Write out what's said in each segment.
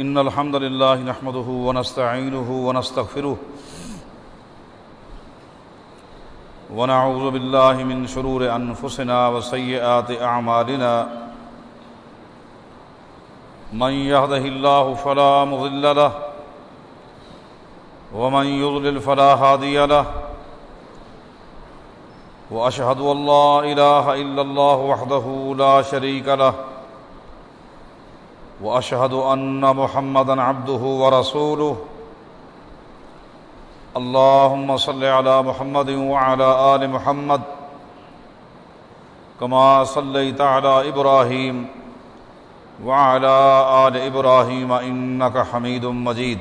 إن الحمد لله نحمده ونستعينه ونستغفره ونعوذ بالله من شرور أنفسنا وسيئات أعمالنا من يهده الله فلا مضل له ومن يضلل فلا هادي له وأشهد أن لا إله إلا الله وحده لا شريك له وأشهد أن محمدًا عبده ورسوله اللهم صل على محمد وعلى آل محمد كما صليت على إبراهيم وعلى آل إبراهيم إنك حميد مجيد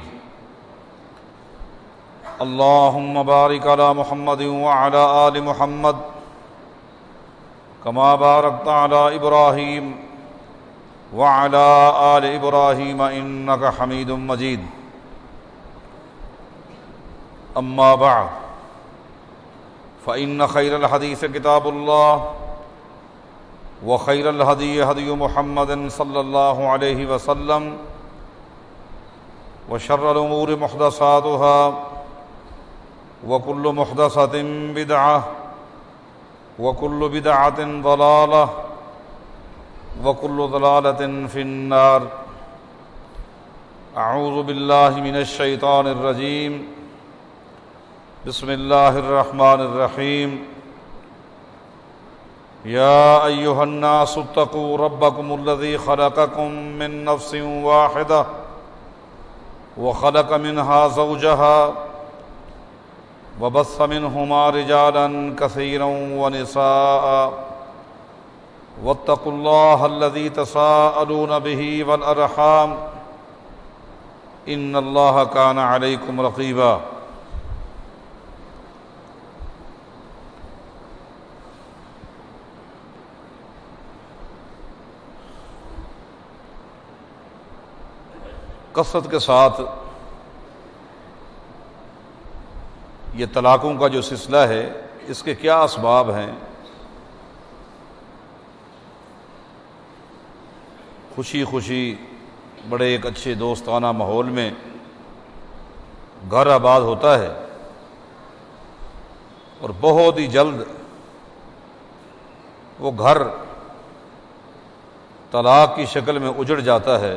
اللهم بارك على محمد وعلى آل محمد كما باركت على إبراهيم وعلى آل إبراهيم إنك حميد مجيد أما بعد فإن خير الحديث كتاب الله وخير الهدي هدي محمد صلى الله عليه وسلم وشر الأمور محدثاتها وكل محدثة بدعة وكل بدعة ضلالة وكل ضلالة في النار أعوذ بالله من الشيطان الرجيم بسم الله الرحمن الرحيم يا أيها الناس اتقوا ربكم الذي خلقكم من نفس واحدة وخلق منها زوجها وبث منهما رجالا كثيرا ونساء واتقوا الله الذي تساءلون به والأرحام إن الله كان عليكم رقيبا کثرت کے ساتھ یہ طلاقوں کا جو سلسلہ ہے اس کے کیا اسباب ہیں؟ خوشی خوشی بڑے ایک اچھے دوستانہ ماحول میں گھر آباد ہوتا ہے اور بہت ہی جلد وہ گھر طلاق کی شکل میں اجڑ جاتا ہے۔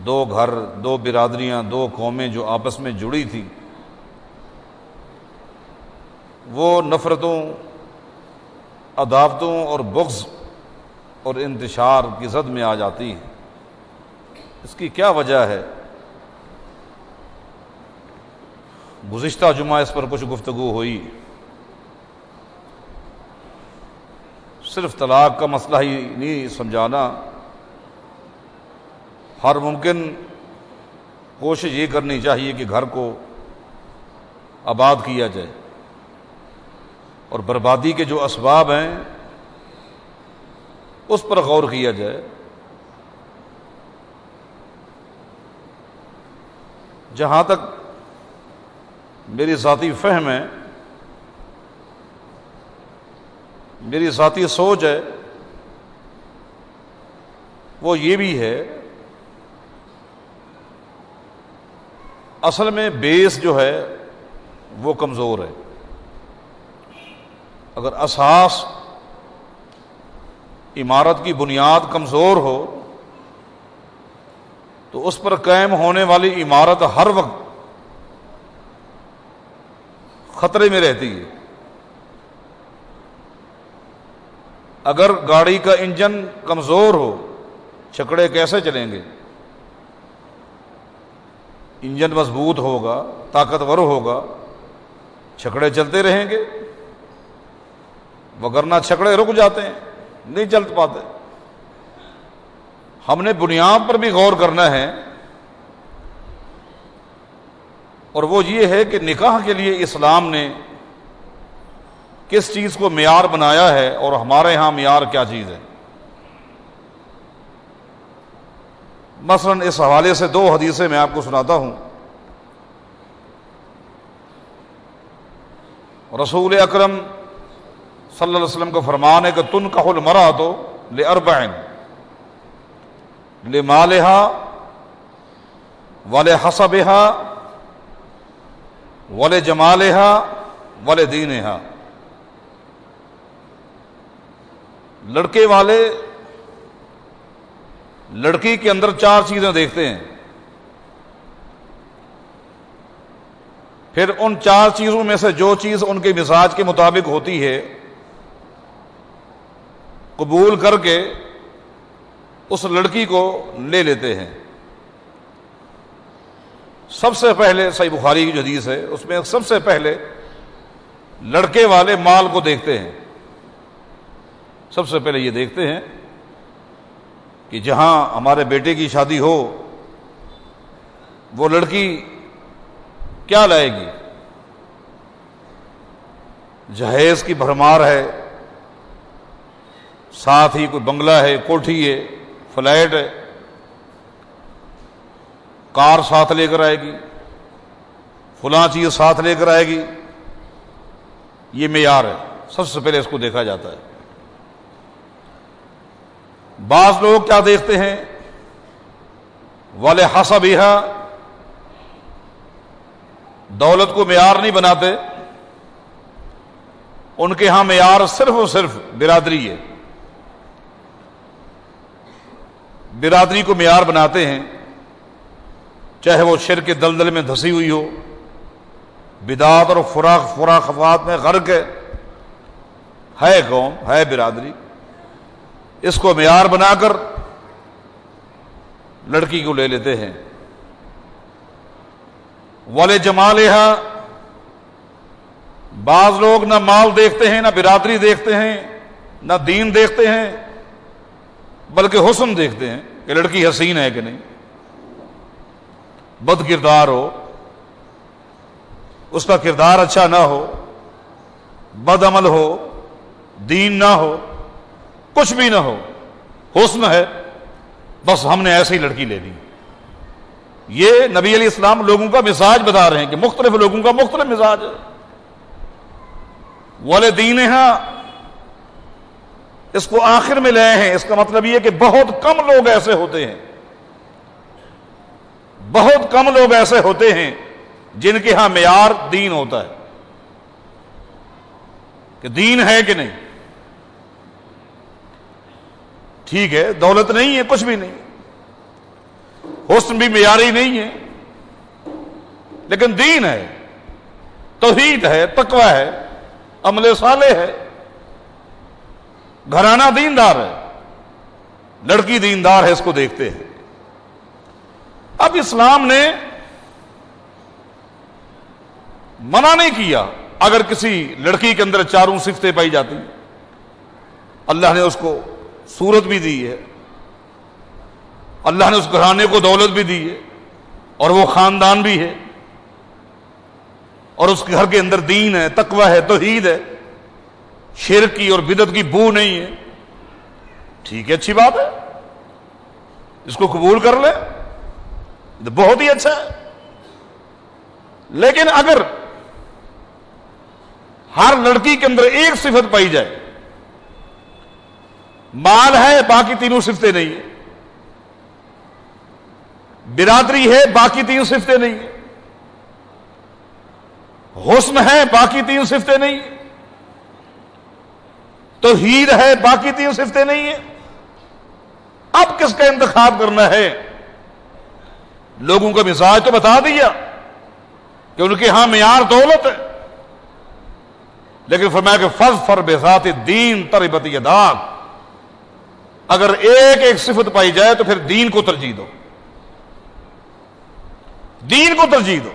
دو گھر، دو برادریاں، دو قومیں جو آپس میں جڑی تھیں وہ نفرتوں، عداوتوں اور بغض اور انتشار کی زد میں آ جاتی ہے۔ اس کی کیا وجہ ہے؟ گزشتہ جمعہ اس پر کچھ گفتگو ہوئی۔ صرف طلاق کا مسئلہ ہی نہیں سمجھانا، ہر ممکن کوشش یہ کرنی چاہیے کہ گھر کو آباد کیا جائے اور بربادی کے جو اسباب ہیں اس پر غور کیا جائے۔ جہاں تک میری ذاتی فہم ہے، میری ذاتی سوچ ہے، وہ یہ بھی ہے اصل میں بیس جو ہے وہ کمزور ہے۔ اگر اساس، عمارت کی بنیاد کمزور ہو تو اس پر قائم ہونے والی عمارت ہر وقت خطرے میں رہتی ہے۔ اگر گاڑی کا انجن کمزور ہو، چھکڑے کیسے چلیں گے؟ انجن مضبوط ہوگا، طاقتور ہوگا، چھکڑے چلتے رہیں گے، وگرنہ چھکڑے رک جاتے ہیں، نہیں چل پاتے۔ ہم نے بنیاد پر بھی غور کرنا ہے، اور وہ یہ ہے کہ نکاح کے لیے اسلام نے کس چیز کو معیار بنایا ہے اور ہمارے ہاں معیار کیا چیز ہے۔ مثلا اس حوالے سے دو حدیثیں میں آپ کو سناتا ہوں۔ رسول اکرم صلی اللہ علیہ وسلم کا فرمان ہے کہ تنکح المرأۃ لأربع، لمالها وَلِحَسَبِهَا وَلِجَمَالِهَا وَلِدِينِهَا، لڑکے والے لڑکی کے اندر 4 چیزیں دیکھتے ہیں، پھر ان 4 چیزوں میں سے جو چیز ان کے مزاج کے مطابق ہوتی ہے قبول کر کے اس لڑکی کو لے لیتے ہیں۔ سب سے پہلے صحیح بخاری کی جو حدیث ہے اس میں سب سے پہلے لڑکے والے مال کو دیکھتے ہیں، سب سے پہلے یہ دیکھتے ہیں کہ جہاں ہمارے بیٹے کی شادی ہو وہ لڑکی کیا لائے گی، جہیز کی بھرمار ہے، ساتھ ہی کوئی بنگلہ ہے، کوٹھی ہے، فلیٹ ہے، کار ساتھ لے کر آئے گی، فلاں چیز ساتھ لے کر آئے گی، یہ معیار ہے، سب سے پہلے اس کو دیکھا جاتا ہے۔ بعض لوگ کیا دیکھتے ہیں، وَلِحَسَبِهَا، دولت کو معیار نہیں بناتے، ان کے ہاں معیار صرف اور صرف برادری ہے، برادری کو معیار بناتے ہیں، چاہے وہ شرک کے دلدل میں دھسی ہوئی ہو، بدعات اور خرافات میں غرق ہے قوم، ہے برادری، اس کو معیار بنا کر لڑکی کو لے لیتے ہیں۔ وَلِجَمَالِهَا، بعض لوگ نہ مال دیکھتے ہیں، نہ برادری دیکھتے ہیں، نہ دین دیکھتے ہیں، بلکہ حسن دیکھتے ہیں کہ لڑکی حسین ہے کہ نہیں، بد کردار ہو، اس کا کردار اچھا نہ ہو، بد عمل ہو، دین نہ ہو، کچھ بھی نہ ہو، حسن ہے، بس ہم نے ایسی لڑکی لے لی۔ یہ نبی علیہ السلام لوگوں کا مزاج بتا رہے ہیں کہ مختلف لوگوں کا مختلف مزاج ہے۔ وَلِدِينِهَا، اس کو آخر میں لائے ہیں، اس کا مطلب یہ کہ بہت کم لوگ ایسے ہوتے ہیں، بہت کم لوگ ایسے ہوتے ہیں جن کے ہاں معیار دین ہوتا ہے کہ دین ہے کہ نہیں۔ ٹھیک ہے، دولت نہیں ہے، کچھ بھی نہیں، حسن بھی معیاری نہیں ہے، لیکن دین ہے، توحید ہے، تقوی ہے، عمل صالح ہے، گھرانہ دیندار ہے، لڑکی دیندار ہے، اس کو دیکھتے ہیں۔ اب اسلام نے منع نہیں کیا اگر کسی لڑکی کے اندر 4 صفتیں پائی جاتی، اللہ نے اس کو صورت بھی دی ہے، اللہ نے اس گھرانے کو دولت بھی دی ہے، اور وہ خاندان بھی ہے، اور اس کے گھر کے اندر دین ہے، تقوی ہے، توحید ہے، شرک کی اور بدعت کی بو نہیں ہے، ٹھیک ہے، اچھی بات ہے، اس کو قبول کر لے، بہت ہی اچھا ہے۔ لیکن اگر ہر لڑکی کے اندر ایک صفت پائی جائے، مال ہے باقی 3 صفتیں نہیں ہیں، برادری ہے باقی 3 صفتیں نہیں ہیں، حسن ہے باقی 3 صفتیں نہیں ہیں، توحید ہے باقی 3 صفتیں نہیں ہیں، اب کس کا انتخاب کرنا ہے؟ لوگوں کا مزاج تو بتا دیا کہ ان کے ہاں معیار دولت ہے، لیکن فرمایا کہ فَاظْفَرْ بِذَاتِ الدِّينِ تَرِبَتْ يَدَاكَ، اگر ایک ایک صفت پائی جائے تو پھر دین کو ترجیح دو، دین کو ترجیح دو،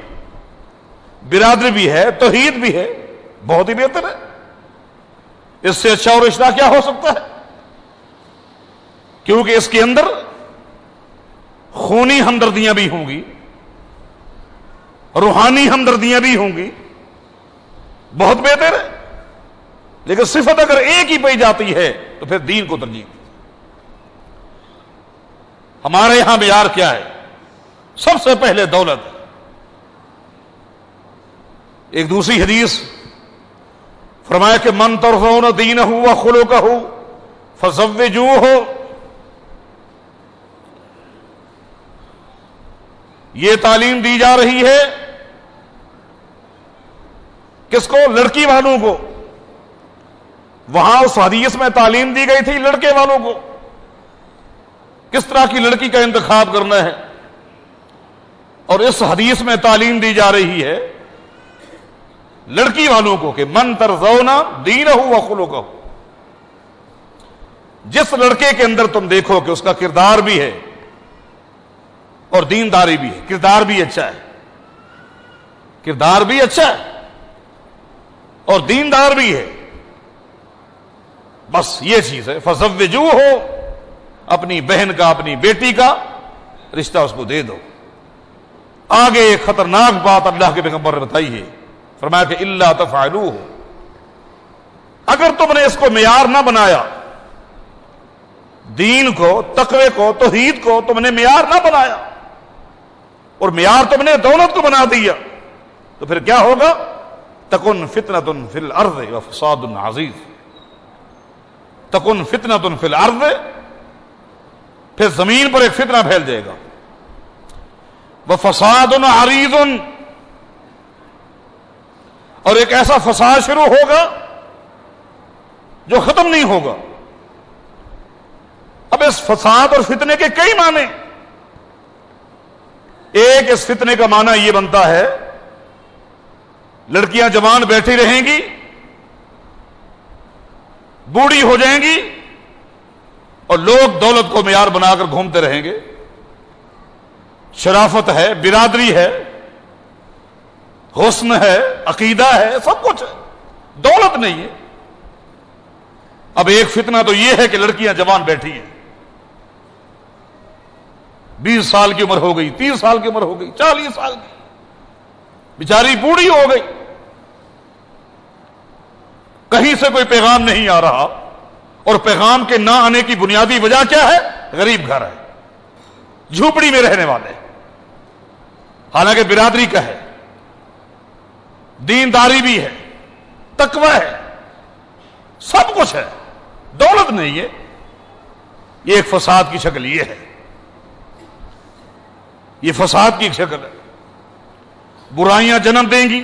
برادری بھی ہے، توحید بھی ہے، بہت ہی بہتر ہے، اس سے اچھا اور رشتہ کیا ہو سکتا ہے؟ کیونکہ اس کے اندر خونی ہمدردیاں بھی ہوں گی، روحانی ہمدردیاں بھی ہوں گی، بہت بہتر ہے۔ لیکن صفت اگر ایک ہی پائی جاتی ہے تو پھر دین کو ترجیح دی۔ ہمارے یہاں معیار کیا ہے؟ سب سے پہلے دولت۔ ایک دوسری حدیث فرمایا کہ من ترضون دینہ وخلقہ فزوجوہ، یہ تعلیم دی جا رہی ہے کس کو؟ لڑکی والوں کو. وہاں اس حدیث میں تعلیم دی گئی تھی لڑکے والوں کو، کس طرح کی لڑکی کا انتخاب کرنا ہے. اور اس حدیث میں تعلیم دی جا رہی ہے لڑکی والوں کو کہ من ترضون دینہ و خلقہ، جس لڑکے کے اندر تم دیکھو کہ اس کا کردار بھی ہے اور دینداری بھی ہے، کردار بھی اچھا ہے، کردار بھی اچھا ہے اور دیندار بھی ہے، بس یہ چیز ہے. فزوجوہ، اپنی بہن کا اپنی بیٹی کا رشتہ اس کو دے دو. آگے ایک خطرناک بات اللہ کے پیغمبر نے بتائی ہے، فرمایا کہ الا تفعلوہ، اگر تم نے اس کو معیار نہ بنایا، دین کو، تقوی کو، توحید کو تم نے معیار نہ بنایا اور معیار تم نے دولت کو بنا دیا، تو پھر کیا ہوگا؟ تکن فتنۃ فی الارض وفساد عظیم. تکن فتنۃ فی الارض، پھر زمین پر ایک فتنہ پھیل جائے گا. وفساد عریض، اور ایک ایسا فساد شروع ہوگا جو ختم نہیں ہوگا. اب اس فساد اور فتنے کے کئی معنی. ایک اس فتنے کا معنی یہ بنتا ہے لڑکیاں جوان بیٹھی رہیں گی، بوڑھی ہو جائیں گی اور لوگ دولت کو معیار بنا کر گھومتے رہیں گے. شرافت ہے، برادری ہے، حسن ہے، عقیدہ ہے، سب کچھ ہے، دولت نہیں ہے. اب ایک فتنہ تو یہ ہے کہ لڑکیاں جوان بیٹھی ہیں، 20 سال کی عمر ہو گئی، 30 سال کی عمر ہو گئی، 40 سال کی، بیچاری بوڑھی ہو گئی، کہیں سے کوئی پیغام نہیں آ رہا. اور پیغام کے نہ آنے کی بنیادی وجہ کیا ہے؟ غریب گھر ہے، جھوپڑی میں رہنے والے، حالانکہ برادری کا ہے، دینداری بھی ہے، تقوی ہے، سب کچھ ہے، دولت نہیں ہے. یہ ایک فساد کی شکل یہ ہے، یہ فساد کی ایک شکل ہے. برائیاں جنم دیں گی،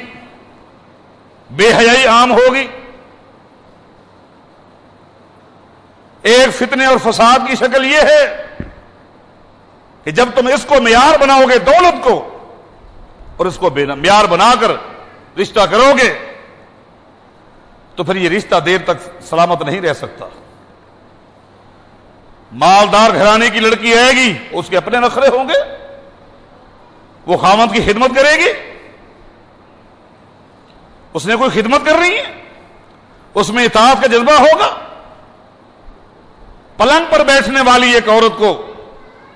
بے حیائی عام ہوگی. ایک فتنے اور فساد کی شکل یہ ہے کہ جب تم اس کو معیار بناؤ گے، دولت کو، اور اس کو معیار بنا کر رشتہ کرو گے، تو پھر یہ رشتہ دیر تک سلامت نہیں رہ سکتا. مالدار گھرانے کی لڑکی آئے گی، اس کے اپنے نخرے ہوں گے، وہ خاوند کی خدمت کرے گی، اس نے کوئی خدمت کر رہی ہے، اس میں اطاعت کا جذبہ ہوگا. پلنگ پر بیٹھنے والی ایک عورت کو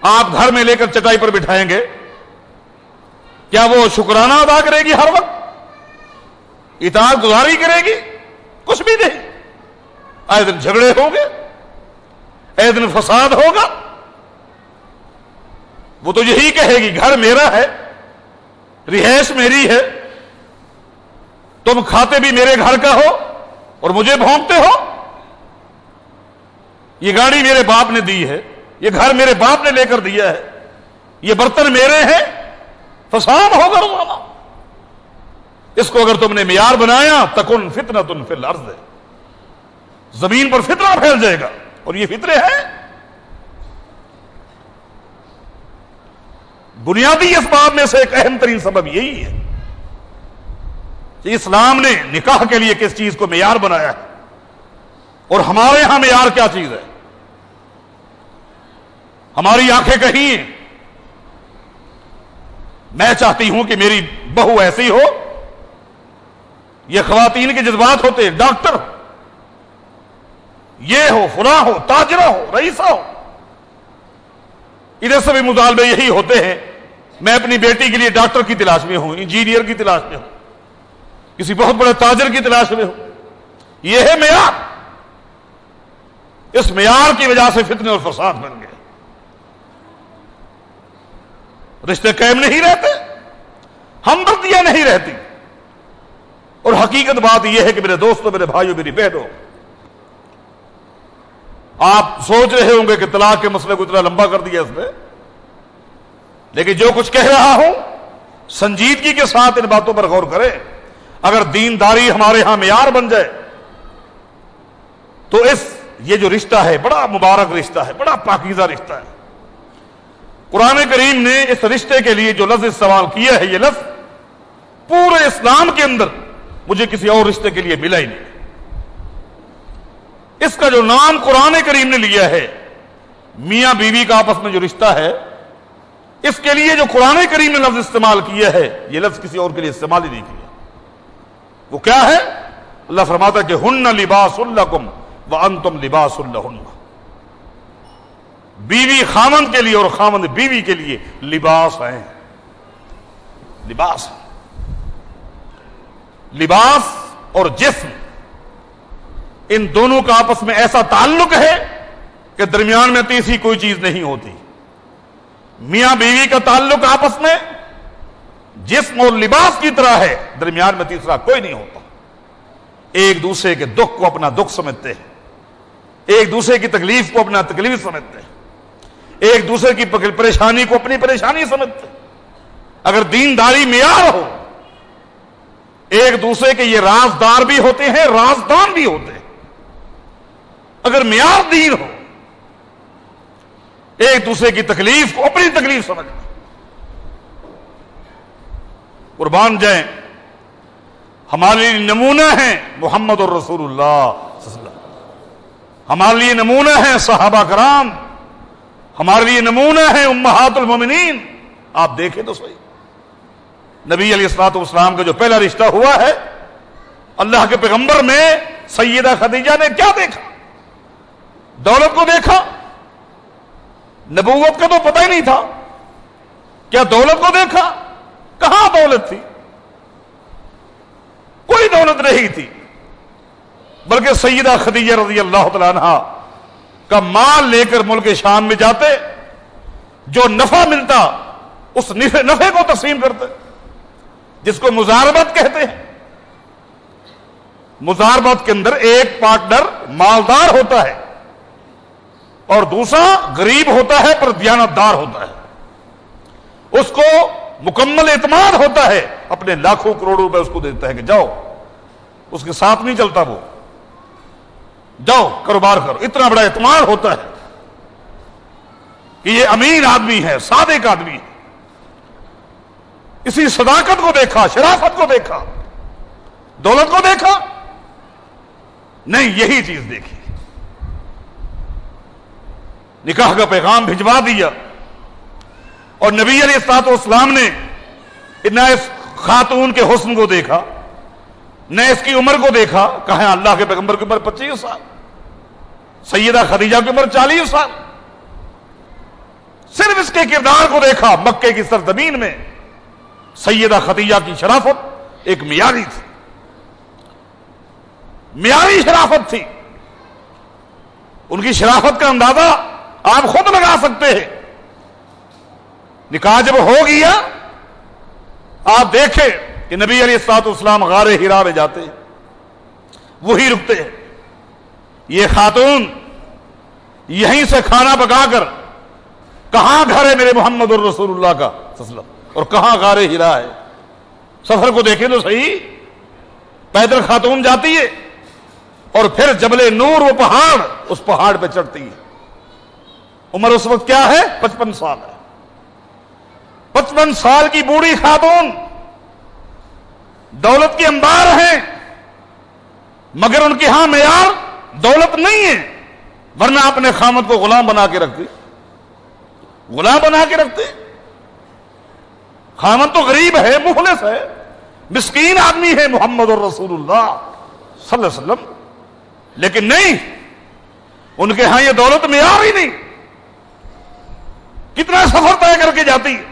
آپ گھر میں لے کر چٹائی پر بٹھائیں گے، کیا وہ شکرانہ ادا کرے گی؟ ہر وقت اطاعت گزاری کرے گی؟ کچھ بھی نہیں. آئے دن جھگڑے ہوں گے، آئے دن فساد ہوگا. وہ تو یہی کہے گی گھر میرا ہے، رہائش میری ہے، تم کھاتے بھی میرے گھر کا ہو اور مجھے بھونکتے ہو. یہ گاڑی میرے باپ نے دی ہے، یہ گھر میرے باپ نے لے کر دیا ہے، یہ برتن میرے ہیں. فساد ہوگا روزانہ. اس کو اگر تم نے معیار بنایا، تکن فتنۃ فی الارض، زمین پر فتنہ پھیل جائے گا. اور یہ فتنے ہیں. بنیادی اسباب میں سے ایک اہم ترین سبب یہی ہے کہ اسلام نے نکاح کے لیے کس چیز کو معیار بنایا ہے، اور ہمارے ہاں معیار کیا چیز ہے. ہماری آنکھیں کہیں ہیں. میں چاہتی ہوں کہ میری بہو ایسی ہو. یہ خواتین کے جذبات ہوتے ہیں، ڈاکٹر ہو، یہ ہو، فلاں ہو، تاجرہ ہو، رئیسہ ہو. ادھر سے بھی مطالبے یہی ہوتے ہیں. میں اپنی بیٹی کے لیے ڈاکٹر کی تلاش میں ہوں، انجینئر کی تلاش میں ہوں، کسی بہت بڑے تاجر کی تلاش میں ہوں. یہ ہے معیار. اس معیار کی وجہ سے فتنے اور فساد بن گئے، رشتے قائم نہیں رہتے، ہمدردیاں نہیں رہتی. اور حقیقت بات یہ ہے کہ میرے دوستوں، میرے بھائیوں، میری بہنوں، آپ سوچ رہے ہوں گے کہ طلاق کے مسئلے کو اتنا لمبا کر دیا اس نے. لیکن جو کچھ کہہ رہا ہوں سنجیدگی کے ساتھ ان باتوں پر غور کریں. اگر دینداری ہمارے ہاں معیار بن جائے تو یہ جو رشتہ ہے بڑا مبارک رشتہ ہے, بڑا پاکیزہ رشتہ ہے. قرآن کریم نے اس رشتے کے لیے جو لفظ استعمال کیا ہے, یہ لفظ پورے اسلام کے اندر مجھے کسی اور رشتے کے لیے ملا ہی نہیں. اس کا جو نام قرآن کریم نے لیا ہے میاں بیوی کا آپس میں جو رشتہ ہے, اس کے لیے جو قرآن کریم نے لفظ استعمال کیا ہے یہ لفظ کسی اور کے لیے استعمال ہی نہیں کیا. وہ کیا ہے؟ اللہ فرماتا ہے کہ ہن لباس لکم وانتم لباس لہن. بیوی خامند کے لیے اور خامند بیوی کے لیے لباس ہیں. لباس لباس اور جسم ان دونوں کا آپس میں ایسا تعلق ہے کہ درمیان میں تیسری کوئی چیز نہیں ہوتی. میاں بیوی کا تعلق آپس میں جسم اور لباس کی طرح ہے, درمیان میں تیسرا کوئی نہیں ہوتا. ایک دوسرے کے دکھ کو اپنا دکھ سمجھتے ہیں, ایک دوسرے کی تکلیف کو اپنا تکلیف سمجھتے ہیں, ایک دوسرے کی پریشانی کو اپنی پریشانی سمجھتے ہیں. اگر دینداری معیار ہو, ایک دوسرے کے یہ رازدار بھی ہوتے ہیں, رازدان بھی ہوتے ہیں. اگر معیار دین ہو, ایک دوسرے کی تکلیف کو اپنی تکلیف سمجھنا. قربان جائیں, ہمارے لیے نمونہ ہیں محمد الرسول اللہ صلی اللہ علیہ وسلم, ہمارے لیے نمونہ ہیں صحابہ کرام, ہمارے لیے نمونہ ہیں امہات المومنین. آپ دیکھیں تو صحیح, نبی علیہ الصلوۃ والسلام کا جو پہلا رشتہ ہوا ہے اللہ کے پیغمبر میں سیدہ خدیجہ نے کیا دیکھا؟ دولت کو دیکھا. نبوت کا تو پتہ ہی نہیں تھا, کیا دولت کو دیکھا؟ کہاں دولت تھی؟ کوئی دولت نہیں تھی, بلکہ سیدہ خدیجہ رضی اللہ تعالی عنہا کا مال لے کر ملک شام میں جاتے, جو نفع ملتا اس نفع کو تقسیم کرتے, جس کو مزاربت کہتے ہیں. مزاربت کے اندر ایک پارٹنر مالدار ہوتا ہے اور دوسرا غریب ہوتا ہے پر دیانتدار ہوتا ہے. اس کو مکمل اعتماد ہوتا ہے, اپنے لاکھوں کروڑوں روپے اس کو دیتا ہے کہ جاؤ, اس کے ساتھ نہیں چلتا, وہ جاؤ کاروبار کرو. اتنا بڑا اعتماد ہوتا ہے کہ یہ امین آدمی ہے, صادق آدمی ہے. اسی صداقت کو دیکھا, شرافت کو دیکھا, دولت کو دیکھا نہیں, یہی چیز دیکھی. نکاح کا پیغام بھجوا دیا اور نبی علیہ الصلوۃ والسلام نے نہ اس خاتون کے حسن کو دیکھا, نہ اس کی عمر کو دیکھا. کہاں اللہ کے پیغمبر کی عمر 25 سال, سیدہ خدیجہ کی عمر 40 سال. صرف اس کے کردار کو دیکھا. مکے کی سرزمین میں سیدہ خدیجہ کی شرافت ایک معیاری تھی, معیاری شرافت تھی. ان کی شرافت کا اندازہ آپ خود لگا سکتے ہیں. نکاح جب ہو گیا, آپ دیکھیں کہ نبی علیہ الصلوۃ والسلام غار حرا میں جاتے ہیں, وہی رکتے ہیں. یہ خاتون یہیں سے کھانا پکا کر, کہاں گھر ہے میرے محمد الرسول اللہ کا صلی اللہ علیہ وسلم اور کہاں غار حرا ہے؟ سفر کو دیکھیں تو صحیح, پیدل خاتون جاتی ہے اور پھر جبل نور, وہ پہاڑ, اس پہاڑ پہ چڑھتی ہے. عمر اس وقت کیا ہے؟ 55 سال ہے. 55 سال کی بوڑھی خاتون, دولت کے انبار ہیں, مگر ان کے ہاں معیار دولت نہیں ہے, ورنہ اپنے خامد کو غلام بنا کے رکھتے, غلام بنا کے رکھتے. خامد تو غریب ہے, مفلس ہے, مسکین آدمی ہے محمد الرسول اللہ صلی اللہ علیہ وسلم, لیکن نہیں, ان کے ہاں یہ دولت معیار ہی نہیں. کتنا سفر طے کر کے جاتی ہے,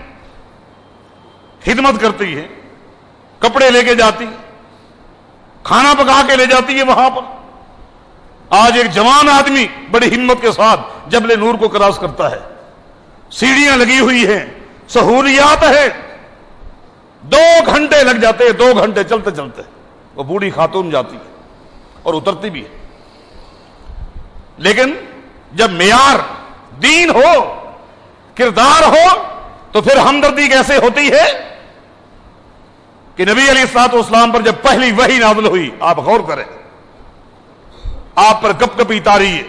خدمت کرتی ہے, کپڑے لے کے جاتی, کھانا پکا کے لے جاتی ہے وہاں پر. آج ایک جوان آدمی بڑی ہمت کے ساتھ جبل نور کو کراس کرتا ہے, سیڑھیاں لگی ہوئی ہیں, سہولیات ہے, 2 گھنٹے لگ جاتے ہیں, 2 گھنٹے چلتے چلتے وہ بوڑھی خاتون جاتی ہے اور اترتی بھی ہے. لیکن جب معیار دین ہو, کردار ہو, تو پھر ہمدردی کیسے ہوتی ہے کہ نبی علیہ الصلوۃ والسلام پر جب پہلی وحی نازل ہوئی، آپ غور کریں، آپ پر کپ کپی تاری ہے،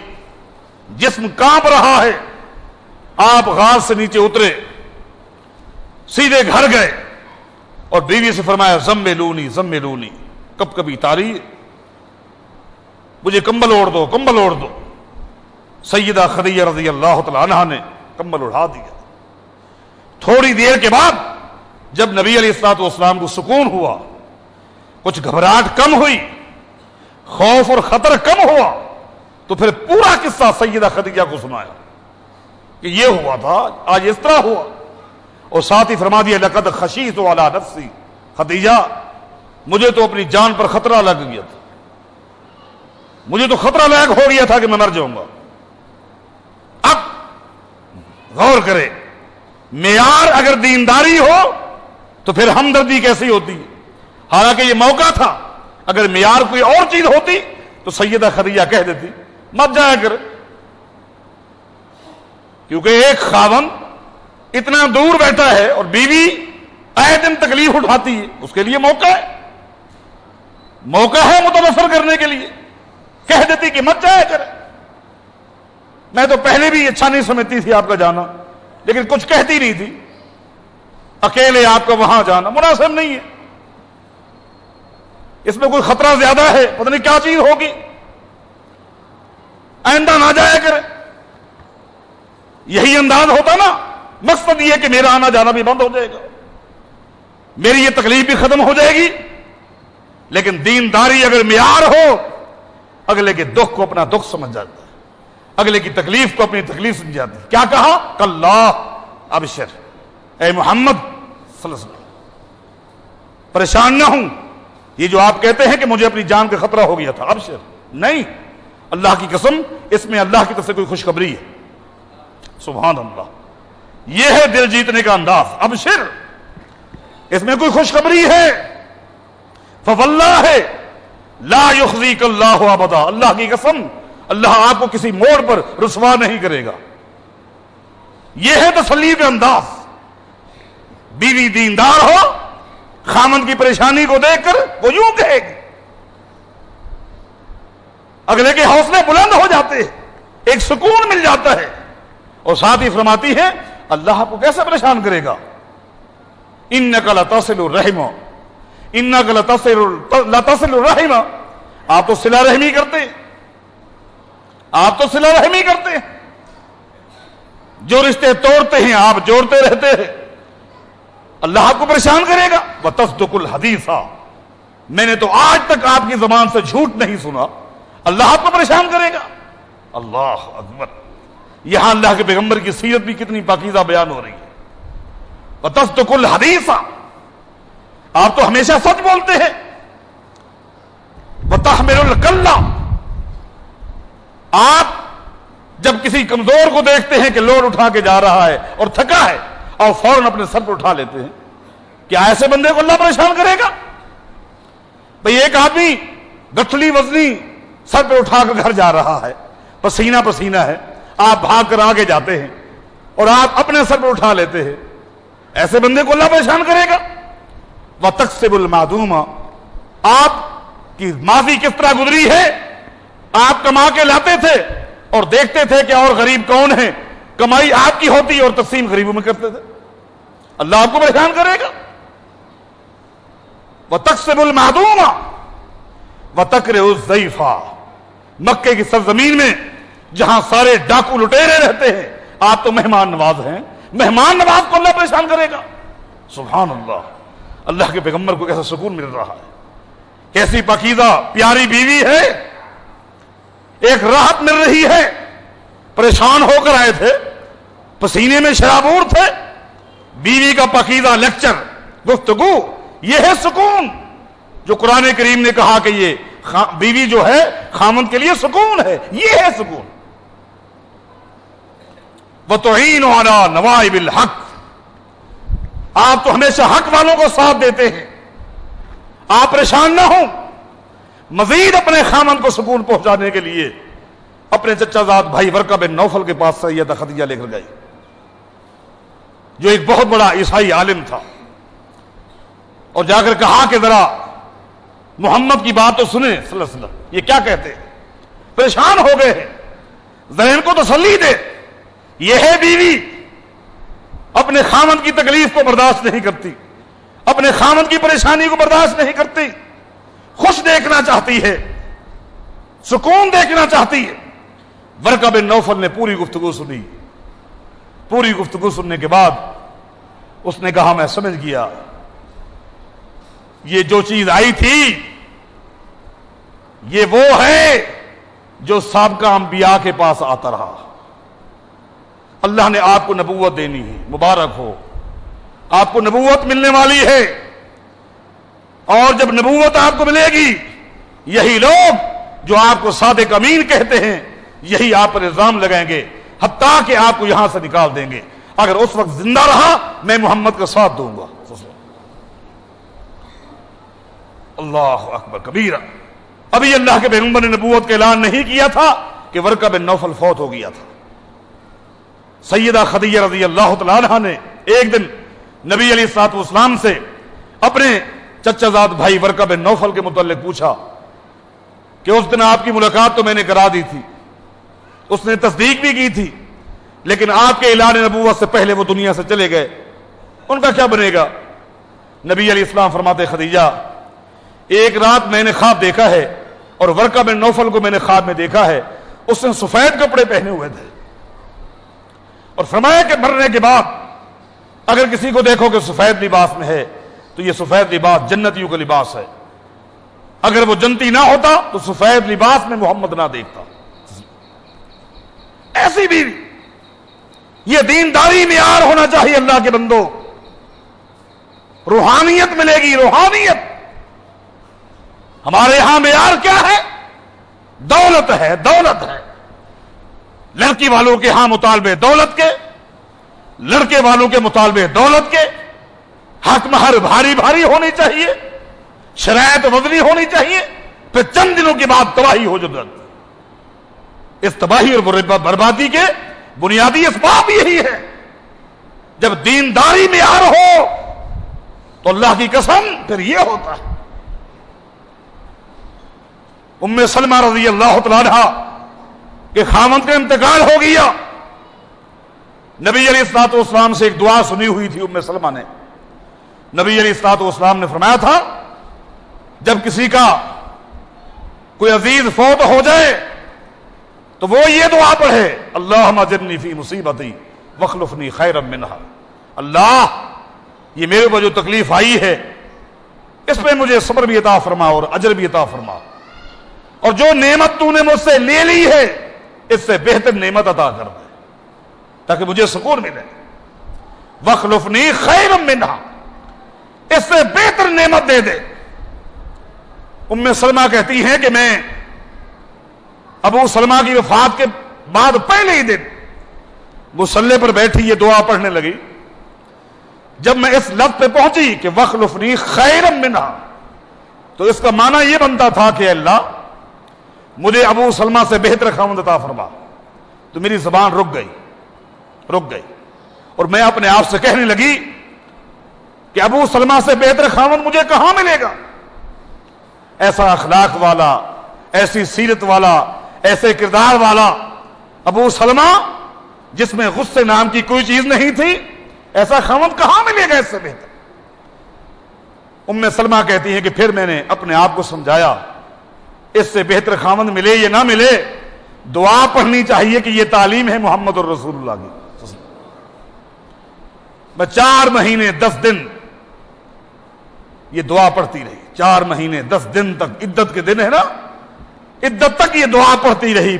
جسم کانپ رہا ہے، آپ غار سے نیچے اترے، سیدھے گھر گئے اور بیوی سے فرمایا زملونی زملونی، کپ کپی تاری ہے، مجھے کمبل اوڑھ دو، کمبل اوڑھ دو۔ سیدہ خدیجہ رضی اللہ تعالی عنہا نے کمبل اڑا دیا۔ تھوڑی دیر کے بعد جب نبی علیہ الصلوۃ والسلام کو سکون ہوا، کچھ گھبراہٹ کم ہوئی، خوف اور خطر کم ہوا، تو پھر پورا قصہ سیدہ خدیجہ کو سنایا کہ یہ ہوا تھا، آج اس طرح ہوا، اور ساتھ ہی فرما دیا لقد خشیت علی نفسی، خدیجہ مجھے تو اپنی جان پر خطرہ لگ گیا تھا، مجھے تو خطرہ لاحق ہو گیا تھا کہ میں مر جاؤں گا۔ اب غور کرے، معیار اگر دینداری ہو تو پھر ہمدردی کیسی ہوتی ہے؟ حالانکہ یہ موقع تھا، اگر معیار کوئی اور چیز ہوتی تو سیدہ خدیجہ کہہ دیتی مت جایا کر، کیونکہ ایک خاوند اتنا دور بیٹھا ہے اور بیوی آئے دن تکلیف اٹھاتی ہے، اس کے لیے موقع ہے متبصر کرنے کے لیے، کہہ دیتی کہ مت جایا کر۔ میں تو پہلے بھی اچھا نہیں سمجھتی تھی آپ کا جانا، لیکن کچھ کہتی نہیں تھی، اکیلے آپ کا وہاں جانا مناسب نہیں ہے، اس میں کوئی خطرہ زیادہ ہے، پتہ نہیں کیا چیز ہوگی، آئندہ نہ جایا کرے۔ یہی انداز ہوتا نا، مقصد یہ کہ میرا آنا جانا بھی بند ہو جائے گا، میری یہ تکلیف بھی ختم ہو جائے گی۔ لیکن دینداری اگر معیار ہو، اگلے کے دکھ کو اپنا دکھ سمجھ جاتا ہے، اگلے کی تکلیف کو اپنی تکلیف سمجھ جاتی ہے۔ کیا کہا؟ کاللہ ابشر، اے محمد صلی اللہ علیہ وسلم پریشان نہ ہوں، یہ جو آپ کہتے ہیں کہ مجھے اپنی جان کا خطرہ ہو گیا تھا، ابشر نہیں، اللہ کی قسم اس میں اللہ کی طرف سے کوئی خوشخبری ہے۔ سبحان اللہ، یہ ہے دل جیتنے کا انداز، ابشر، اس میں کوئی خوشخبری ہے۔ فواللہ لا یخزیک اللہ ابدا، اللہ کی قسم اللہ آپ کو کسی موڑ پر رسوا نہیں کرے گا۔ یہ ہے تسلی کا انداز۔ بیوی دیندار ہو، خامند کی پریشانی کو دیکھ کر وہ یوں کہے گی، اگلے کے حوصلے بلند ہو جاتے ہیں، ایک سکون مل جاتا ہے، اور ساتھ ہی فرماتی ہے اللہ آپ کو کیسے پریشان کرے گا؟ انک لتصل الرحم، انک لتصل الرحم، آپ تو صلہ رحمی کرتے ہیں، آپ تو صلہ رحمی کرتے ہیں، جو رشتے توڑتے ہیں آپ جوڑتے رہتے ہیں، اللہ آپ کو پریشان کرے گا۔ وتصدق الحدیث، میں نے تو آج تک آپ کی زبان سے جھوٹ نہیں سنا، اللہ آپ کو پریشان کرے گا۔ اللہ اکبر، یہاں اللہ کے پیغمبر کی سیرت بھی کتنی پاکیزہ بیان ہو رہی ہے۔ وتصدق الحدیث، آپ تو ہمیشہ سچ بولتے ہیں۔ وتحمل الکلّ، آپ جب کسی کمزور کو دیکھتے ہیں کہ لوڈ اٹھا کے جا رہا ہے اور تھکا ہے، اور فوراً اپنے سر پر اٹھا لیتے ہیں۔ کیا ایسے بندے کو اللہ پریشان کرے گا؟ بھئی ایک آدمی گٹھلی وزنی سر پہ اٹھا کر گھر جا رہا ہے، پسینہ پسینہ ہے، آپ بھاگ کر آگے جاتے ہیں اور آپ اپنے سر پہ اٹھا لیتے ہیں، ایسے بندے کو اللہ پریشان کرے گا۔ وَتَكْسِبُ الْمَعْدُومَ، آپ کی ماضی کس طرح گزری ہے، آپ کما کے لاتے تھے اور دیکھتے تھے کہ اور غریب کون ہیں، کمائی آپ کی ہوتی اور تقسیم غریبوں میں کرتے تھے، اللہ آپ کو پریشان کرے گا۔ وَتَكْسِبُ الْمَعْدُومَ وَتَكْرِهُ الضَّيْفَ، مکے کی سرزمین میں جہاں سارے ڈاکو لٹیرے رہتے ہیں، آپ تو مہمان نواز ہیں، مہمان نواز کو اللہ پریشان کرے گا۔ سبحان اللہ، اللہ کے پیغمبر کو کیسا سکون مل رہا ہے، کیسی پاکیزہ پیاری بیوی ہے، ایک راحت مل رہی ہے۔ پریشان ہو کر آئے تھے، پسینے میں شرابور تھے، بیوی کا پاکیزہ لیکچر، گفتگو، یہ ہے سکون جو قرآن کریم نے کہا کہ یہ بیوی جو ہے خامند کے لیے سکون ہے، یہ ہے سکون۔ وَتُعِينُ عَلَى نَوَائِبِ الْحَقِّ، آپ تو ہمیشہ حق والوں کو ساتھ دیتے ہیں، آپ پریشان نہ ہوں۔ مزید اپنے خامند کو سکون پہنچانے کے لیے اپنے چچا زاد بھائی ورقہ بن نوفل کے پاس سیدہ خدیجہ لے کر گئی، جو ایک بہت بڑا عیسائی عالم تھا، اور جا کر کہا کہ ذرا محمد کی بات تو سنیں صلی اللہ علیہ وسلم، یہ کیا کہتے ہیں؟ پریشان ہو گئے ہیں، ذہن کو تسلی دے، یہ ہے بیوی اپنے خامند کی تکلیف کو برداشت نہیں کرتی، اپنے خامند کی پریشانی کو برداشت نہیں کرتی، خوش دیکھنا چاہتی ہے، سکون دیکھنا چاہتی ہے۔ ورقہ بن نوفل نے پوری گفتگو سنی، پوری گفتگو سننے کے بعد اس نے کہا میں سمجھ گیا، یہ جو چیز آئی تھی یہ وہ ہے جو سابقہ انبیاء کے پاس آتا رہا۔ اللہ نے آپ کو نبوت دینی ہے، مبارک ہو، آپ کو نبوت ملنے والی ہے، اور جب نبوت آپ کو ملے گی یہی لوگ جو آپ کو صادق امین کہتے ہیں یہی آپ پر الزام لگائیں گے، حتیٰ کہ آپ کو یہاں سے نکال دیں گے۔ اگر اس وقت زندہ رہا میں محمد کا ساتھ دوں گا۔ اللہ اکبر کبیرہ۔ ابھی اللہ کے پیغمبر نے نبوت کا اعلان نہیں کیا تھا کہ ورقہ بن نوفل فوت ہو گیا تھا۔ سیدہ خدیجہ رضی اللہ تعالی عنہا نے ایک دن نبی علیہ الصلوۃ والسلام سے اپنے چچا زاد بھائی ورقہ بن نوفل کے متعلق پوچھا کہ اس دن آپ کی ملاقات تو میں نے کرا دی تھی، اس نے تصدیق بھی کی تھی، لیکن آپ کے اعلان نبوت سے پہلے وہ دنیا سے چلے گئے، ان کا کیا بنے گا؟ نبی علیہ السلام فرماتے خدیجہ ایک رات میں نے خواب دیکھا ہے اور ورقہ بن نوفل کو میں نے خواب میں دیکھا ہے، اس نے سفید کپڑے پہنے ہوئے تھے، اور فرمایا کہ مرنے کے بعد اگر کسی کو دیکھو کہ سفید لباس میں ہے تو یہ سفید لباس جنتیوں کا لباس ہے، اگر وہ جنتی نہ ہوتا تو سفید لباس میں محمد نہ دیکھتا۔ ایسی بیوی، یہ دینداری معیار ہونا چاہیے اللہ کے بندو، روحانیت ملے گی، روحانیت۔ ہمارے یہاں معیار کیا ہے؟ دولت ہے، دولت ہے۔ لڑکی والوں کے ہاں مطالبے دولت کے، لڑکے والوں کے مطالبے دولت کے، حق مہر بھاری بھاری ہونی چاہیے، شرائط وزنی ہونی چاہیے، پھر چند دنوں کے بعد تباہی ہو جاتی۔ اس تباہی اور بربادی کے بنیادی اسباب یہی ہے۔ جب دینداری معیار ہو تو اللہ کی قسم پھر یہ ہوتا ہے۔ ام سلمہ رضی اللہ تعالی عنہا کہ خاوند کا انتقال ہو گیا، نبی علیہ الصلوۃ والسلام سے ایک دعا سنی ہوئی تھی ام سلمہ نے۔ نبی علیہ الصلوۃ والسلام نے فرمایا تھا جب کسی کا کوئی عزیز فوت ہو جائے تو وہ یہ دعا پڑھے، اللہم اجرنی فی مصیبتی واخلفنی خیرا منہا، اللہ یہ میرے پر جو تکلیف آئی ہے اس پہ مجھے صبر بھی عطا فرما اور اجر بھی عطا فرما، اور جو نعمت تو نے مجھ سے لے لی ہے اس سے بہتر نعمت عطا کر دے تاکہ مجھے سکون ملے، واخلفنی خیرا منہا، اس سے بہتر نعمت دے دے۔ ام سلمہ کہتی ہیں کہ میں ابو سلمہ کی وفات کے بعد پہلے ہی دن مصلی پر بیٹھی یہ دعا پڑھنے لگی، جب میں اس لفظ پہ پہنچی کہ واخلفنی خیرا منہا تو اس کا معنی یہ بنتا تھا کہ اللہ مجھے ابو سلمہ سے بہتر خاوند عطا فرما، تو میری زبان رک گئی اور میں اپنے آپ سے کہنے لگی کہ ابو سلمہ سے بہتر خاوند مجھے کہاں ملے گا؟ ایسا اخلاق والا، ایسی سیرت والا، ایسے کردار والا ابو سلمہ جس میں غصے نام کی کوئی چیز نہیں تھی، ایسا خاوند کہاں ملے گا اس سے بہتر؟ ام سلمہ کہتی ہیں کہ پھر میں نے اپنے آپ کو سمجھایا اس سے بہتر خاوند ملے یا نہ ملے دعا پڑھنی چاہیے کہ یہ تعلیم ہے محمد الرسول اللہ کی۔ میں 4 مہینے 10 دن یہ دعا پڑھتی رہی، 4 مہینے 10 دن تک، عدت کے دن ہے نا، عدت تک یہ دعا پڑھتی رہی۔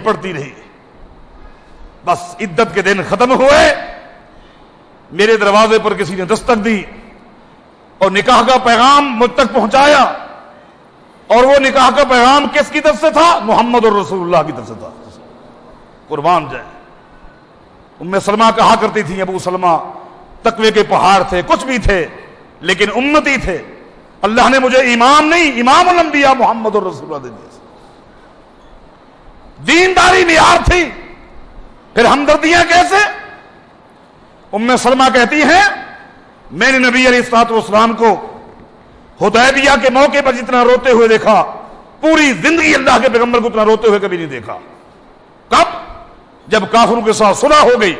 بس عدت کے دن ختم ہوئے، میرے دروازے پر کسی نے دستک دی اور نکاح کا پیغام مجھ تک پہنچایا، اور وہ نکاح کا پیغام کس کی طرف سے تھا؟ محمد الرسول اللہ کی طرف سے تھا، قربان جائے۔ ام سلمہ کہا کرتی تھی ابو سلمہ تقوی کے پہاڑ تھے، کچھ بھی تھے لیکن امتی تھے، اللہ نے مجھے امام نہیں امام الانبیاء محمد الرسول اللہ دے دیا۔ دینداری معیار تھی، پھر ہمدردیاں کیسے؟ ام سلمہ کہتی ہیں میں نے نبی علیہ الصلوۃ والسلام کو حدیبیہ کے موقع پر جتنا روتے ہوئے دیکھا پوری زندگی اللہ کے پیغمبر کو اتنا روتے ہوئے کبھی نہیں دیکھا. کب؟ جب کافروں کے ساتھ صلح ہو گئی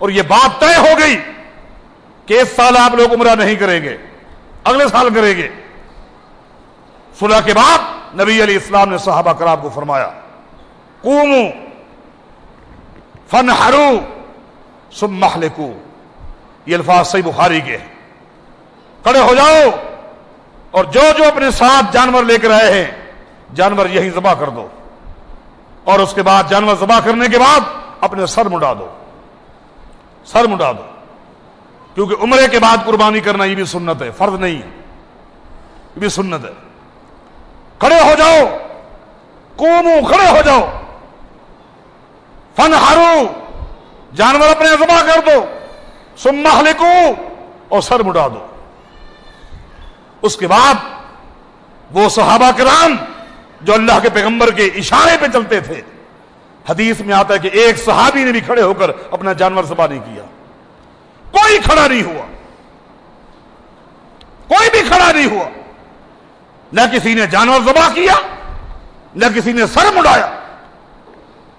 اور یہ بات طے ہو گئی کہ اس سال آپ لوگ عمرہ نہیں کریں گے، اگلے سال کریں گے. صلح کے بعد نبی علیہ السلام نے صحابہ کرام کو فرمایا قوموا فانحروا ثم احلقوا. یہ الفاظ صحیح بخاری کے ہیں. کھڑے ہو جاؤ اور جو اپنے ساتھ جانور لے کر آئے ہیں جانور یہی ذبح کر دو، اور اس کے بعد جانور ذبح کرنے کے بعد اپنے سر مڈا دو، سر مڈا دو. کیونکہ عمرے کے بعد قربانی کرنا یہ بھی سنت ہے، فرض نہیں ہے، یہ بھی سنت ہے. کھڑے ہو جاؤ، قوموا، کھڑے ہو جاؤ، فانحروا، جانور اپنے ذبح کر دو، ثم احلقوا، اور سر مڈا دو. اس کے بعد وہ صحابہ کرام جو اللہ کے پیغمبر کے اشارے پہ چلتے تھے، حدیث میں آتا ہے کہ ایک صحابی نے بھی کھڑے ہو کر اپنا جانور ذبح نہیں کیا. کوئی کھڑا نہیں ہوا، کوئی بھی کھڑا نہیں ہوا. نہ کسی نے جانور ذبح کیا، نہ کسی نے سر مڈایا.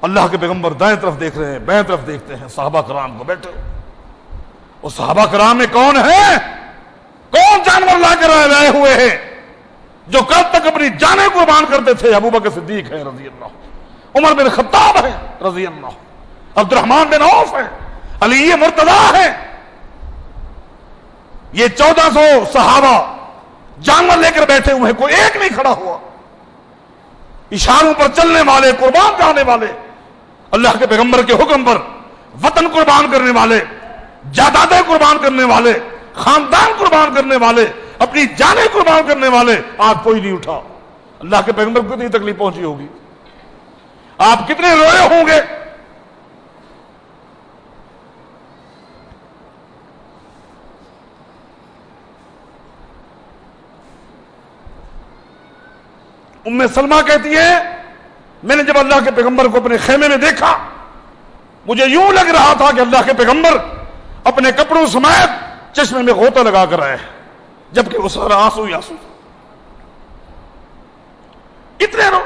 اللہ کے پیغمبر دائیں طرف دیکھ رہے ہیں، بائیں طرف دیکھتے ہیں، صحابہ کرام کو بیٹھے. اور صحابہ کرام میں کون ہیں؟ کون جانور لا کر لائے ہوئے ہیں جو کل تک اپنی جانیں قربان کرتے تھے؟ ابو بکر صدیق ہے رضی اللہ، عمر بن خطاب ہے رضی اللہ، عبد الرحمن بن عوف ہے، علی مرتضی ہے. یہ 1400 صحابہ جانور لے کر بیٹھے ہوئے ہیں، کوئی ایک نہیں کھڑا ہوا. اشاروں پر چلنے والے، قربان جانے والے، اللہ کے پیغمبر کے حکم پر وطن قربان کرنے والے، جائیدادیں قربان کرنے والے، خاندان قربان کرنے والے، اپنی جانیں قربان کرنے والے. آج کوئی نہیں اٹھا. اللہ کے پیغمبر کو کتنی تکلیف پہنچی ہوگی، آپ کتنے روئے ہوں گے. ام سلمہ کہتی ہے میں نے جب اللہ کے پیغمبر کو اپنے خیمے میں دیکھا مجھے یوں لگ رہا تھا کہ اللہ کے پیغمبر اپنے کپڑوں سمیت چشمے میں غوطہ لگا کر آئے، جبکہ وہ سارا آنسو ہی آنسو. اتنے رو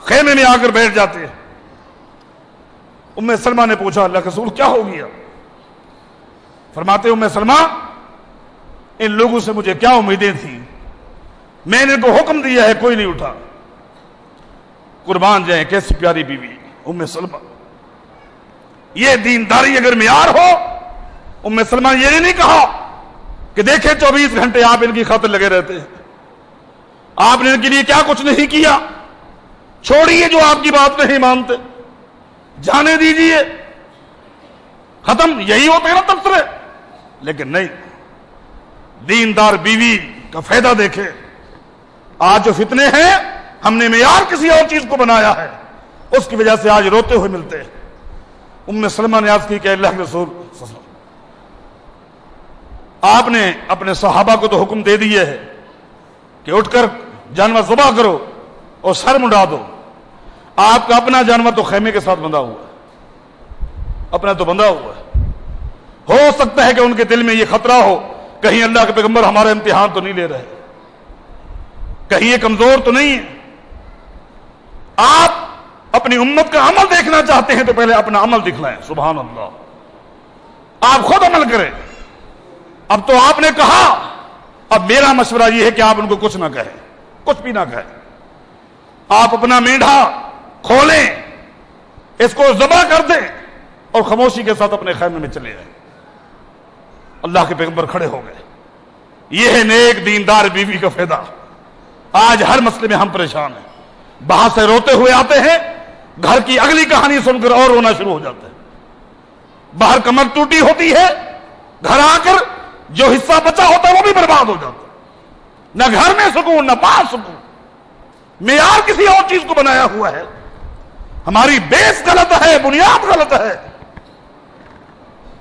خیمے میں آ کر بیٹھ جاتے ہیں. ام سلمہ نے پوچھا اللہ کے رسول کیا ہو گیا؟ فرماتے ام سلمہ ان لوگوں سے مجھے کیا امیدیں تھیں، میں نے کو حکم دیا ہے کوئی نہیں اٹھا. قربان جائیں کیسی پیاری بیوی ام سلمہ. یہ دینداری اگر معیار ہو، ام سلمہ نے یہ نہیں کہا کہ دیکھیں 24 گھنٹے آپ ان کی خاطر لگے رہتے ہیں، آپ نے ان کے لیے کیا کچھ نہیں کیا، چھوڑیے جو آپ کی بات نہیں مانتے، جانے دیجئے، ختم. یہی ہوتے ہیں نا تبصرے. لیکن نہیں، دیندار بیوی کا فائدہ دیکھے. آج جو فتنے ہیں ہم نے معیار کسی اور چیز کو بنایا ہے، اس کی وجہ سے آج روتے ہوئے ملتے ہیں. ام سلمہ نے عرض کی کہ اللہ کے رسول آپ نے اپنے صحابہ کو تو حکم دے دیے ہے کہ اٹھ کر جانور ذبح کرو اور سر مڈا دو. آپ کا اپنا جانور تو خیمے کے ساتھ بندھا ہوا ہے، اپنا تو بندھا ہوا ہے. ہو سکتا ہے کہ ان کے دل میں یہ خطرہ ہو کہیں اللہ کے پیغمبر ہمارا امتحان تو نہیں لے رہے، کہیں یہ کمزور تو نہیں ہے. آپ اپنی امت کا عمل دیکھنا چاہتے ہیں تو پہلے اپنا عمل دکھلائیں. سبحان اللہ. آپ خود عمل کریں. اب تو آپ نے کہا، اب میرا مشورہ یہ ہے کہ آپ ان کو کچھ نہ کہیں، کچھ بھی نہ کہیں. آپ اپنا مینڈھا کھولیں، اس کو ذبح کر دیں اور خاموشی کے ساتھ اپنے خیمے میں چلے جائیں. اللہ کے پیغمبر کھڑے ہو گئے. یہ ہے نیک دیندار بیوی کا فائدہ. آج ہر مسئلے میں ہم پریشان ہیں، باہر سے روتے ہوئے آتے ہیں، گھر کی اگلی کہانی سن کر اور رونا شروع ہو جاتے ہیں. باہر کمر ٹوٹی ہوتی ہے، گھر آ کر جو حصہ بچا ہوتا ہے وہ بھی برباد ہو جاتا ہے. نہ گھر میں سکون نہ باہر سکون. معیار کسی اور چیز کو بنایا ہوا ہے. ہماری بیس غلط ہے، بنیاد غلط ہے.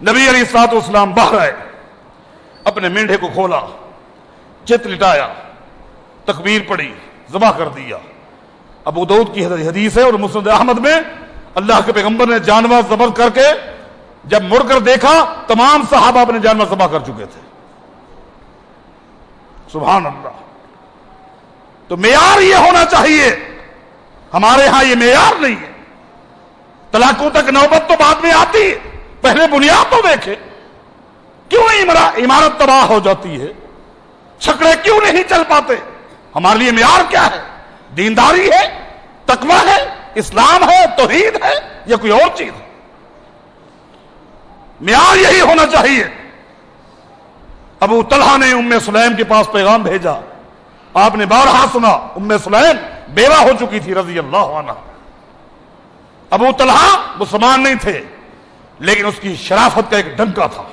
نبی علیہ الصلوۃ والسلام باہر آئے، اپنے مینڈھے کو کھولا، چت لٹایا، تکبیر پڑھی، ذبح کر دیا. ابو داؤد کی حدیث ہے اور مسند احمد میں اللہ کے پیغمبر نے جانور ذبح کر کے جب مڑ کر دیکھا تمام صحابہ اپنے جانور ذبح کر چکے تھے. سبحان اللہ. تو معیار یہ ہونا چاہیے. ہمارے ہاں یہ معیار نہیں ہے. طلاقوں تک نوبت تو بعد میں آتی ہے, پہلے بنیاد تو دیکھے. کیوں عمارت تباہ ہو جاتی ہے؟ چھکڑے کیوں نہیں چل پاتے؟ ہمارے لیے معیار کیا ہے؟ دینداری ہے, تقویٰ ہے, اسلام ہے, توحید ہے, یا کوئی اور چیز ہے؟ معیار یہی ہونا چاہیے. ابو طلحہ نے ام سلیم کے پاس پیغام بھیجا. آپ نے بارہا سنا, ام سلیم بیوہ ہو چکی تھی رضی اللہ عنہ. ابو طلحہ مسلمان نہیں تھے, لیکن اس کی شرافت کا ایک ڈنکا تھا.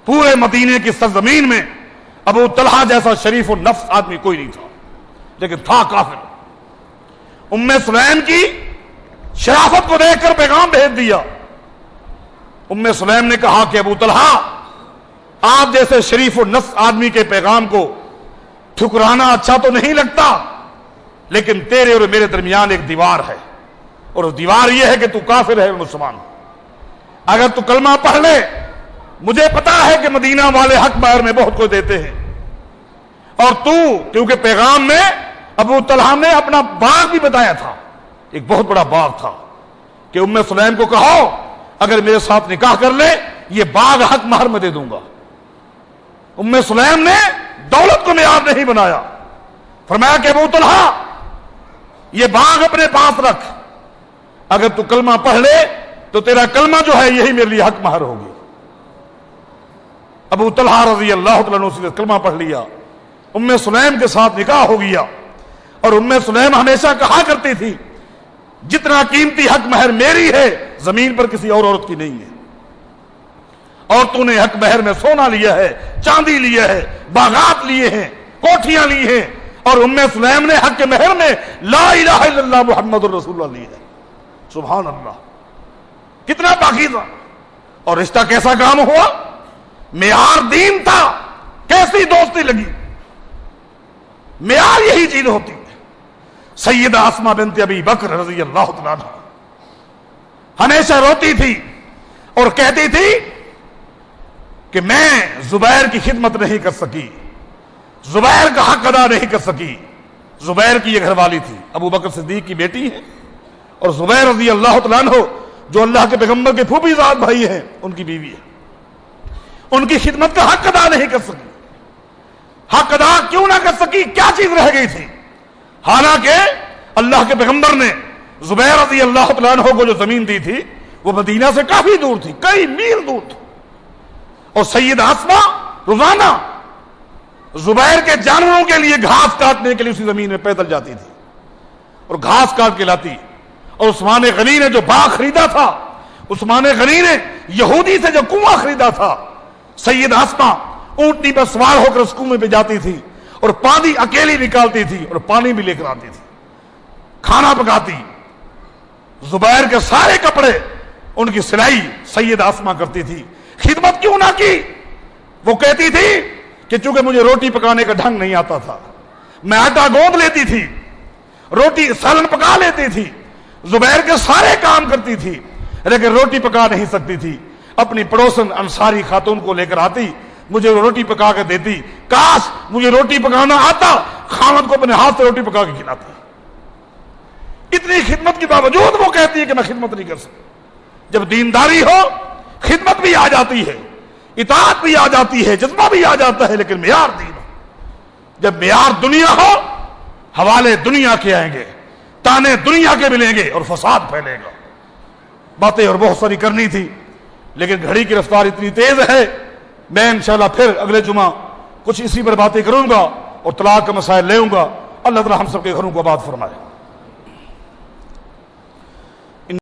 پورے مدینے کی سرزمین میں ابو طلحہ جیسا شریف النفس آدمی کوئی نہیں تھا, لیکن تھا کافر. ام سلیم کی شرافت کو دیکھ کر پیغام بھیج دیا. ام سلیم نے کہا کہ ابو طلحہ, آپ جیسے شریف النفس آدمی کے پیغام کو ٹھکرانا اچھا تو نہیں لگتا, لیکن تیرے اور میرے درمیان ایک دیوار ہے, اور اس دیوار یہ ہے کہ تو کافر ہے, مسلمان. اگر تو کلمہ پڑھ لے, مجھے پتا ہے کہ مدینہ والے حق مہر میں بہت کچھ دیتے ہیں, اور تو کیونکہ پیغام میں ابو طلحہ نے اپنا باغ بھی بتایا تھا, ایک بہت بڑا باغ تھا, کہ ام سلیم کو کہو اگر میرے ساتھ نکاح کر لے یہ باغ حق مہر میں دے دوں گا. ام سلیم نے دولت کو معیار نہیں بنایا. فرمایا کہ ابو طلحہ یہ باغ اپنے پاس رکھ, اگر تو کلمہ پڑھ لے تو تیرا کلمہ جو ہے یہی میرے لیے حق مہر ہوگی. ابو طلحہ رضی اللہ تعالیٰ عنہ نے کلمہ پڑھ لیا, ام سلیم کے ساتھ نکاح ہو گیا. اور ام سلیم ہمیشہ کہا کرتی تھی جتنا قیمتی حق مہر میری ہے زمین پر کسی اور عورت کی نہیں ہے. اور تو نے حق مہر میں سونا لیا ہے, چاندی لیا ہے, باغات لیے ہیں, کوٹھیاں لی ہیں, اور ام سلیم نے حق مہر میں لا الہ الا اللہ محمد الرسول اللہ لی ہے. سبحان اللہ, کتنا پاکیزہ. اور رشتہ کیسا کام ہوا؟ معیار دین تھا, کیسی دوستی لگی. معیار یہی چیز ہوتی ہے. سیدہ اسماء بنت ابی بکر رضی اللہ تعالیٰ عنہ ہمیشہ روتی تھی اور کہتی تھی کہ میں زبیر کی خدمت نہیں کر سکی, زبیر کا حق ادا نہیں کر سکی. زبیر کی یہ گھر والی تھی, ابو بکر صدیق کی بیٹی ہے, اور زبیر رضی اللہ تعالیٰ عنہ جو اللہ کے پیغمبر کے پھوپھی زاد بھائی ہیں ان کی بیوی ہے. ان کی خدمت کا حق ادا نہیں کر سکی. حق ادا کیوں نہ کر سکی؟ کیا چیز رہ گئی تھی؟ حالانکہ اللہ کے پیغمبر نے زبیر رضی اللہ تعالیٰ عنہ کو جو زمین دی تھی وہ مدینہ سے کافی دور تھی, کئی میل دور تھی. اور سیدہ اسماء روزانہ زبیر کے جانوروں کے لیے گھاس کاٹنے کے لیے اسی زمین میں پیدل جاتی تھی اور گھاس کاٹ کے لاتی. اور عثمان غنی نے جو باغ خریدا تھا, عثمان غنی نے یہودی سے جو کنواں خریدا تھا, سیدہ اسماء اونٹنی پر سوار ہو کر اس کنویں پہ جاتی تھی اور پانی اکیلی نکالتی تھی اور پانی بھی لے کر آتی تھی, کھانا پکاتی. زبیر کے سارے کپڑے ان کی سلائی سیدہ اسماء کرتی تھی. خدمت کیوں نہ کی؟ وہ کہتی تھی کہ چونکہ مجھے روٹی پکانے کا ڈھنگ نہیں آتا تھا, میں آٹا گوندھ لیتی تھی, روٹی سالن پکا لیتی تھی, زبیر کے سارے کام کرتی تھی, لیکن روٹی پکا نہیں سکتی تھی. اپنی پڑوسن انصاری خاتون کو لے کر آتی, مجھے روٹی پکا کے دیتی. کاش مجھے روٹی پکانا آتا, خاوند کو اپنے ہاتھ سے روٹی پکا کے کھلاتی. اتنی خدمت کے باوجود وہ کہتی ہے کہ میں خدمت نہیں کر سکتی. جب دینداری ہو خدمت بھی آ جاتی ہے, اطاعت بھی آ جاتی ہے, جذبہ بھی آ جاتا ہے, لیکن معیار دین ہو. جب معیار دنیا ہو حوالے دنیا کے آئیں گے, تانے دنیا کے ملیں گے اور فساد پھیلے گا. باتیں اور بہت ساری کرنی تھی, لیکن گھڑی کی رفتار اتنی تیز ہے. میں انشاءاللہ پھر اگلے جمعہ کچھ اسی پر باتیں کروں گا اور طلاق کا مسائل لے آؤں گا. اللہ تعالی ہم سب کے گھروں کو آباد فرمائے.